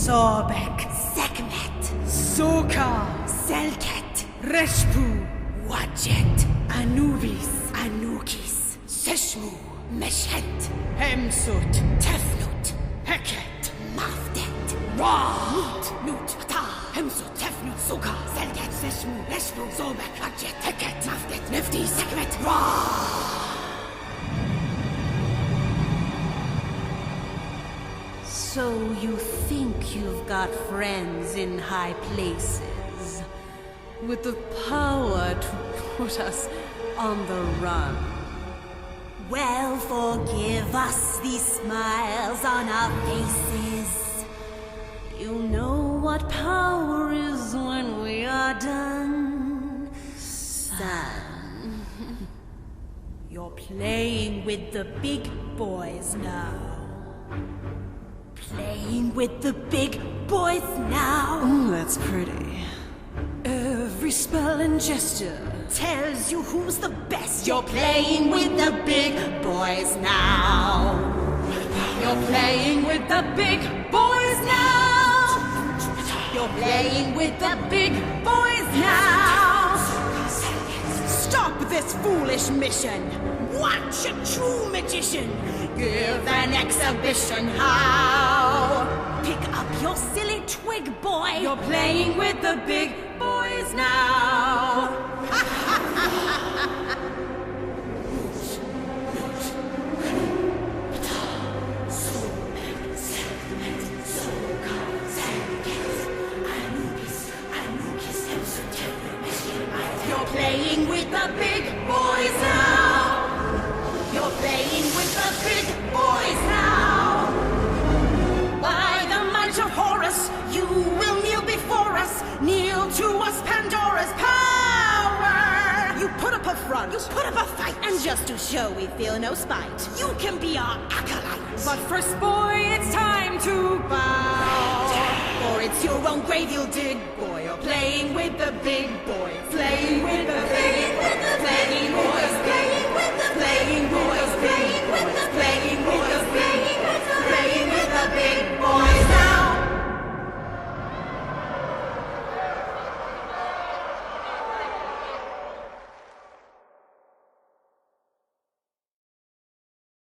Sobek, Sekhmet, Sokar, Selket, Reshpu, Wadjet, Anubis, Anukis, Seshmu, Meshet, Hemsut, Tefnut, Heket, Mafdet, Ra, Nut, Ata, Hemsut, Tefnut, Sokar, Selket, Seshmu, Reshpu, Sobek, Wadjet, Heket, Mafdet, Nefti, Sekhmet, Ra. So you think you've got friends in high places, with the power to put us on the run? Well, forgive us these smiles on our faces. You know what power is when we are done, son. You're playing with the big boys now. Playing with the big boys now. That's pretty. Every spell and gesture tells you who's the best. You're playing with the big boys now. You're playing with the big boys now. You're playing with the big boys now. Stop this foolish mission. Watch a true magician give an exhibition how. Pick up your silly twig, boy. You're playing with the big boys now. You're playing with the big boys now. You're playing with the big boys now. By the might of Horus, you will kneel before us. Kneel to us, Pandora's power. You put up a front, you put up a fight, and just to show we feel no spite, you can be our acolyte. But first, boy, it's time to bow. Or it's your own grave you'll dig, boy. You're playing with the big boys, playing with the